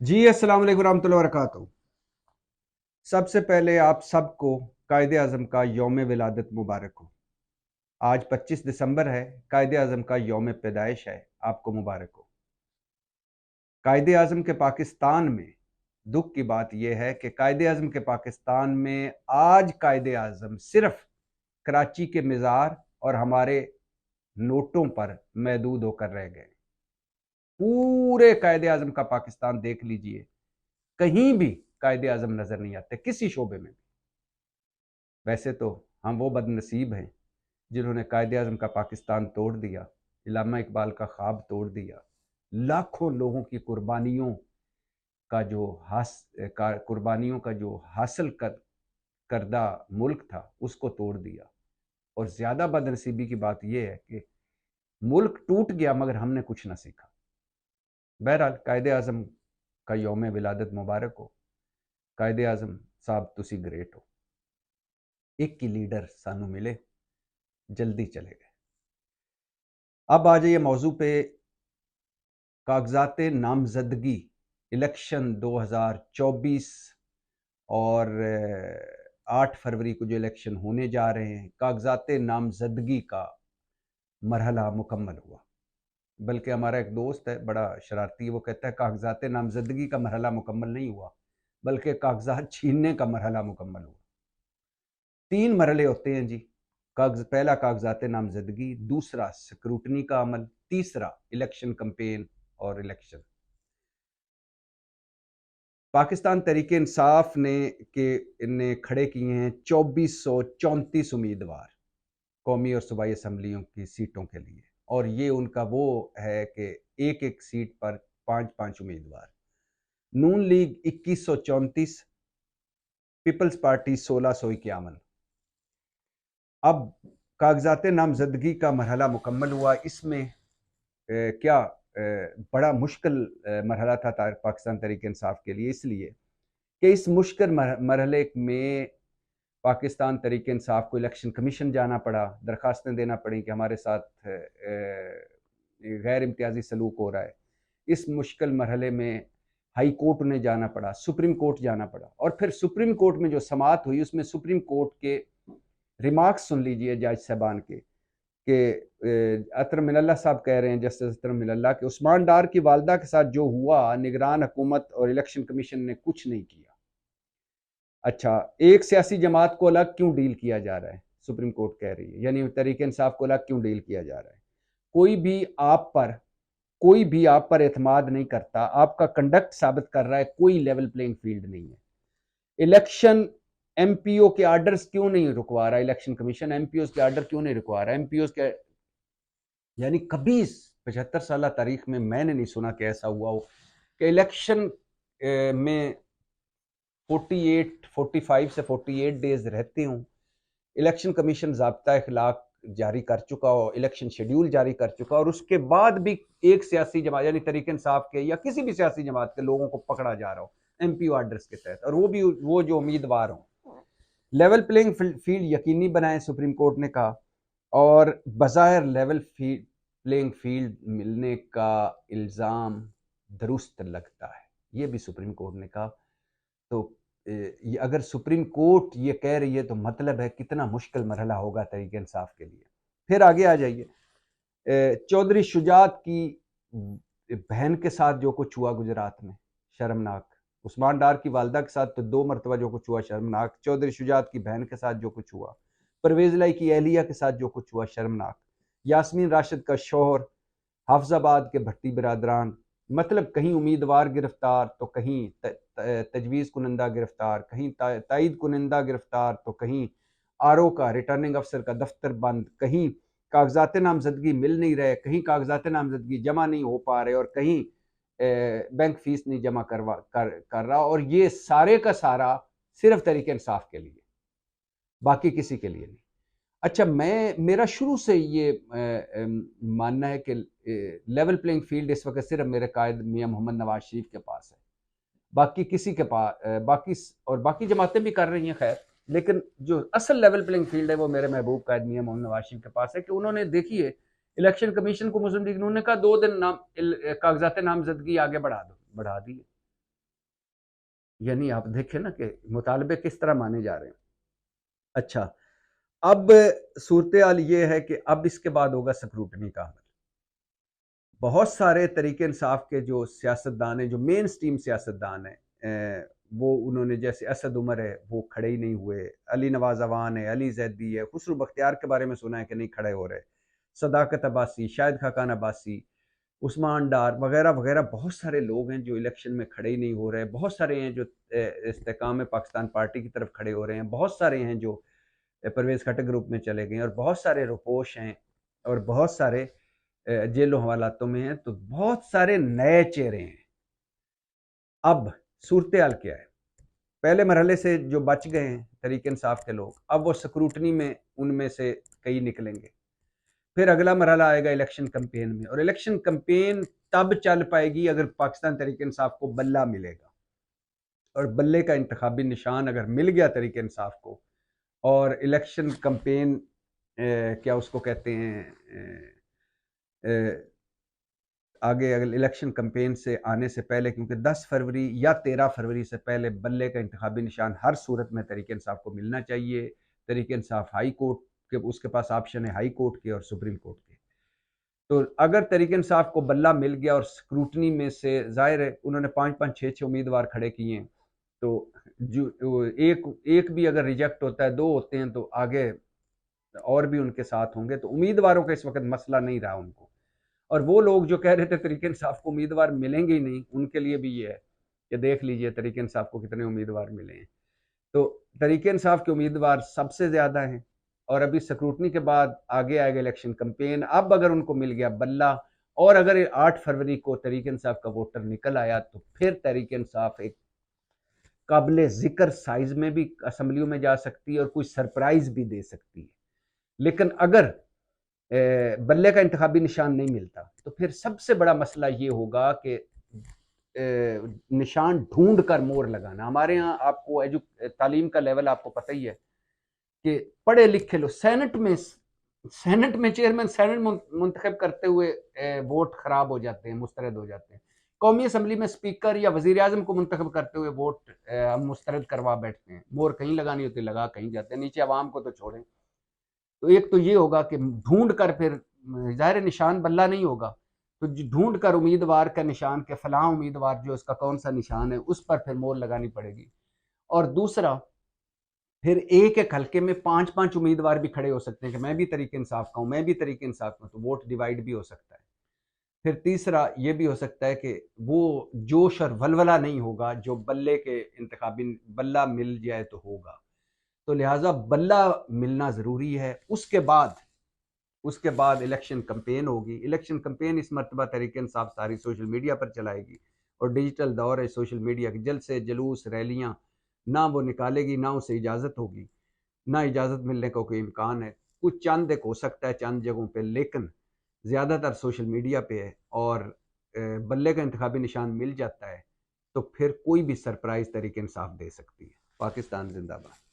جی अस्सलाम वालेकुम रहमतुल्लाहि व बरकातहू। सबसे पहले आप सबको कायद आज़म का यौम विलादत मुबारक हो। आज 25 दिसंबर है, कायद आज़म का यौम पैदाइश है, आपको मुबारक हो। कायद आज़म के पाकिस्तान में दुख की बात यह है कि कायद आज़म के पाकिस्तान में आज कायद आज़म सिर्फ कराची के मज़ार और हमारे नोटों पर महदूद होकर रह गए। पूरे कायद आज़म का पाकिस्तान देख लीजिए, कहीं भी कायद आज़म नज़र नहीं आते, किसी शोबे में भी। वैसे तो हम वो बदनसीब हैं जिन्होंने कायद आज़म का पाकिस्तान तोड़ दिया, इल्लामा इकबाल का ख्वाब तोड़ दिया, लाखों लोगों की कुर्बानियों का जो हासिल करदा मुल्क था उसको तोड़ दिया। और ज़्यादा बदनसीबी की बात यह है कि मुल्क टूट गया मगर हमने कुछ ना सीखा। बहरहाल कायद आज़म का यौम विलादत मुबारक हो। कायद आज़म साहब तुसी ग्रेट हो। एक ही लीडर सानू मिले, जल्दी चले गए। अब आ जाइए मौजू पे। कागजात नामजदगी इलेक्शन 2024 और 8 फरवरी को जो इलेक्शन होने जा रहे हैं, कागजात नामजदगी का मरहला मुकम्मल हुआ। बल्कि हमारा एक दोस्त है बड़ा शरारती, वो कहता है कागजात नामजदगी का मरहला मुकम्मल नहीं हुआ बल्कि कागजात छीनने का मरहला मुकम्मल हुआ। 3 मरहले होते हैं जी। पहला कागजात नामजदगी, दूसरा स्क्रूटनी का अमल, तीसरा इलेक्शन कैंपेन और इलेक्शन। पाकिस्तान तहरीक इंसाफ ने खड़े किए हैं 2434 उम्मीदवार कौमी और सूबाई असम्बलियों की सीटों के लिए, और ये उनका वो है कि एक एक सीट पर 5-5 उम्मीदवार। नून लीग 2134, पीपल्स पार्टी 1651। अब कागजात नामजदगी का मरहला मुकम्मल हुआ। इसमें क्या बड़ा मुश्किल मरहला था पाकिस्तान तहरीक इंसाफ के लिए, इसलिए कि इस मुश्किल मरहले में पाकिस्तान तहरीक इंसाफ को इलेक्शन कमीशन जाना पड़ा, दरखास्तें देना पड़ी कि हमारे साथ गैर इम्तियाजी सलूक हो रहा है। इस मुश्किल मरहले में हाई कोर्ट उन्हें जाना पड़ा, सुप्रीम कोर्ट जाना पड़ा, और फिर सुप्रीम कोर्ट में जो समाअत हुई उसमें सुप्रीम कोर्ट के रिमार्क्स सुन लीजिए जज साहबान के कि अतर मिनल्ला साहब कह रहे हैं, जस्टिस अतर मिनल्ला, कि उस्मान डार की वालदा के साथ जो हुआ, निगरान हुकूमत और इलेक्शन कमीशन ने कुछ नहीं किया। अच्छा, एक सियासी जमात को अलग क्यों डील किया जा रहा है, सुप्रीम कोर्ट कह रही है, यानी तहरीक इंसाफ को अलग क्यों डील किया जा रहा है। कोई भी आप पर एतमाद नहीं करता, आपका कंडक्ट साबित कर रहा है कोई लेवल प्लेइंग फील्ड नहीं है। इलेक्शन एमपीओ के आर्डर्स क्यों नहीं रुकवा रहा इलेक्शन कमीशन, एमपीओ के आर्डर क्यों नहीं रुकवा रहा एमपीओ के, यानी कभी 75 साल तारीख में मैंने नहीं सुना कि ऐसा हुआ हो कि इलेक्शन में 45 से 48 डेज रहते हूँ, इलेक्शन कमीशन ज़ाब्ता इखलाक जारी कर चुका हो, इलेक्शन शेड्यूल जारी कर चुका, और उसके बाद भी एक सियासी जमात यानी तहरीक इंसाफ के या किसी भी सियासी जमात के लोगों को पकड़ा जा रहा हो एमपीओ आर्डर्स के तहत, और वो भी वो जो उम्मीदवार हों। लेवल प्लेइंग फील्ड यकीनी बनाएं, सुप्रीम कोर्ट ने कहा, और बज़ाहिर लेवल प्लेइंग फील्ड मिलने का इल्ज़ाम दुरुस्त लगता है, ये भी सुप्रीम कोर्ट ने कहा। तो ये अगर सुप्रीम कोर्ट ये कह रही है तो मतलब है कितना मुश्किल मरहला होगा तहरीक इंसाफ के लिए। फिर आगे आ जाइए, चौधरी शुजात की बहन के साथ जो कुछ हुआ गुजरात में, शर्मनाक। उस्मान डार की वालदा के साथ तो 2 मरतबा जो कुछ हुआ शर्मनाक, चौधरी शुजात की बहन के साथ जो कुछ हुआ, परवेज लाई की एहलिया के साथ जो कुछ हुआ शर्मनाक, यास्मीन राशिद का शौहर, हाफजाबाद के भट्टी बिरादरान, मतलब कहीं उम्मीदवार गिरफ्तार तो कहीं तजवीज़ कुनंदा गिरफ्तार, कहीं तायद कुनंदा गिरफ्तार तो कहीं आरओ का रिटर्निंग अफसर का दफ्तर बंद, कहीं कागजात नामजदगी मिल नहीं रहे, कहीं कागजात नामजदगी जमा नहीं हो पा रहे, और कहीं बैंक फीस नहीं जमा कर रहा, और ये सारे का सारा सिर्फ तहरीक इंसाफ के लिए, बाकी किसी के लिए नहीं। अच्छा, मेरा शुरू से ये मानना है कि लेवल प्लेइंग फील्ड इस वक्त सिर्फ मेरे कायद मियां मोहम्मद नवाज शरीफ के पास है, बाकी किसी के पास बाकी जमातें भी कर रही हैं खैर, लेकिन जो असल लेवल प्लेइंग फील्ड है वो मेरे महबूब कायद मियां मोहम्मद नवाज शरीफ के पास है। कि उन्होंने देखिए इलेक्शन कमीशन को मुस्लिम लीग नून ने कहा 2 दिन कागजात नामजदगी आगे बढ़ा दी, یعنی آپ دیکھیں نا کہ مطالبے کس طرح مانے جا رہے ہیں۔ اچھا، اب صورتحال یہ ہے کہ اب اس کے بعد ہوگا سکروٹنی کا عمل۔ بہت سارے تحریک انصاف کے جو سیاستدان ہیں، جو مین سٹریم سیاستدان ہیں، وہ انہوں نے جیسے اسد عمر ہے وہ کھڑے ہی نہیں ہوئے، علی نواز اعوان ہے، علی زیدی ہے، خسرو بختیار کے بارے میں سنا ہے کہ نہیں کھڑے ہو رہے، صداقت عباسی، شاہد خاقان عباسی، عثمان ڈار وغیرہ وغیرہ، بہت سارے لوگ ہیں جو الیکشن میں کھڑے ہی نہیں ہو رہے، بہت سارے ہیں جو استحکام پاکستان پارٹی کی طرف کھڑے ہو رہے ہیں، بہت سارے ہیں جو پرویز کھٹک گروپ میں چلے گئے ہیں، اور بہت سارے روپوش ہیں، اور بہت سارے جیل و حوالاتوں میں ہیں، تو بہت سارے نئے چہرے ہیں۔ اب صورتحال کیا ہے؟ پہلے مرحلے سے جو بچ گئے ہیں تحریک انصاف کے لوگ، اب وہ سکروٹنی میں ان میں سے کئی نکلیں گے۔ پھر اگلا مرحلہ آئے گا الیکشن کمپین میں، اور الیکشن کمپین تب چل پائے گی اگر پاکستان تحریک انصاف کو بلہ ملے گا، اور بلے کا انتخابی نشان اگر مل گیا تحریک انصاف کو، اور الیکشن کمپین کیا اس کو کہتے ہیں، آگے اگر الیکشن کمپین سے آنے سے پہلے، کیونکہ 10 فروری یا 13 فروری سے پہلے بلے کا انتخابی نشان ہر صورت میں تحریک انصاف کو ملنا چاہیے۔ تحریک انصاف ہائی کورٹ کے، اس کے پاس آپشن ہے ہائی کورٹ کے اور سپریم کورٹ کے۔ تو اگر تحریک انصاف کو بلہ مل گیا اور سکروٹنی میں سے ظاہر ہے انہوں نے 5 6 امیدوار کھڑے کیے ہیں، تو جو ایک بھی اگر ریجیکٹ ہوتا ہے، 2 ہوتے ہیں تو آگے اور بھی ان کے ساتھ ہوں گے، تو امیدواروں کا اس وقت مسئلہ نہیں رہا ان کو۔ اور وہ لوگ جو کہہ رہے تھے تحریک انصاف کو امیدوار ملیں گے ہی نہیں، ان کے لیے بھی یہ ہے کہ دیکھ لیجئے تحریک انصاف کو کتنے امیدوار ملے ہیں۔ تو تحریک انصاف کے امیدوار سب سے زیادہ ہیں، اور ابھی سکروٹنی کے بعد آگے آئے گا الیکشن کمپین۔ اب اگر ان کو مل گیا بلہ، اور اگر 8 فروری کو تحریک انصاف کا ووٹر نکل آیا، تو پھر تحریک انصاف ایک قابل ذکر سائز میں بھی اسمبلیوں میں جا سکتی ہے، اور کوئی سرپرائز بھی دے سکتی ہے۔ لیکن اگر بلے کا انتخابی نشان نہیں ملتا، تو پھر سب سے بڑا مسئلہ یہ ہوگا کہ نشان ڈھونڈ کر مور لگانا۔ ہمارے ہاں آپ کو تعلیم کا لیول آپ کو پتہ ہی ہے کہ پڑھے لکھے لوگ سینٹ میں چیئرمین سینٹ منتخب کرتے ہوئے ووٹ خراب ہو جاتے ہیں، مسترد ہو جاتے ہیں۔ قومی اسمبلی میں سپیکر یا وزیر اعظم کو منتخب کرتے ہوئے ووٹ ہم مسترد کروا بیٹھتے ہیں، مور کہیں لگانی ہوتی لگا کہیں جاتے ہیں، نیچے عوام کو تو چھوڑیں۔ تو ایک تو یہ ہوگا کہ ڈھونڈ کر، پھر ظاہر نشان بلہ نہیں ہوگا، تو ڈھونڈ کر امیدوار کا نشان کہ فلاں امیدوار جو اس کا کون سا نشان ہے، اس پر پھر مور لگانی پڑے گی۔ اور دوسرا، پھر ایک حلقے میں 5 امیدوار بھی کھڑے ہو سکتے ہیں کہ میں بھی تحریک انصاف کا ہوں، میں بھی تحریک انصاف کا ہوں، تو ووٹ ڈیوائیڈ بھی ہو سکتا ہے۔ پھر تیسرا یہ بھی ہو سکتا ہے کہ وہ جوش اور ولولہ نہیں ہوگا جو بلے کے انتخابی بلہ مل جائے تو ہوگا۔ تو لہٰذا بلہ ملنا ضروری ہے۔ اس کے بعد الیکشن کمپین ہوگی۔ الیکشن کمپین اس مرتبہ تحریک انصاف ساری سوشل میڈیا پر چلائے گی، اور ڈیجیٹل دور ہے سوشل میڈیا کے، جلسے جلوس ریلیاں نہ وہ نکالے گی، نہ اسے اجازت ہوگی، نہ اجازت ملنے کا کوئی امکان ہے۔ کچھ چند ایک ہو سکتا ہے چند جگہوں پہ، لیکن زیادہ تر سوشل میڈیا پہ ہے، اور بلے کا انتخابی نشان مل جاتا ہے تو پھر کوئی بھی سرپرائز تحریک انصاف دے سکتی ہے۔ پاکستان زندہ باد۔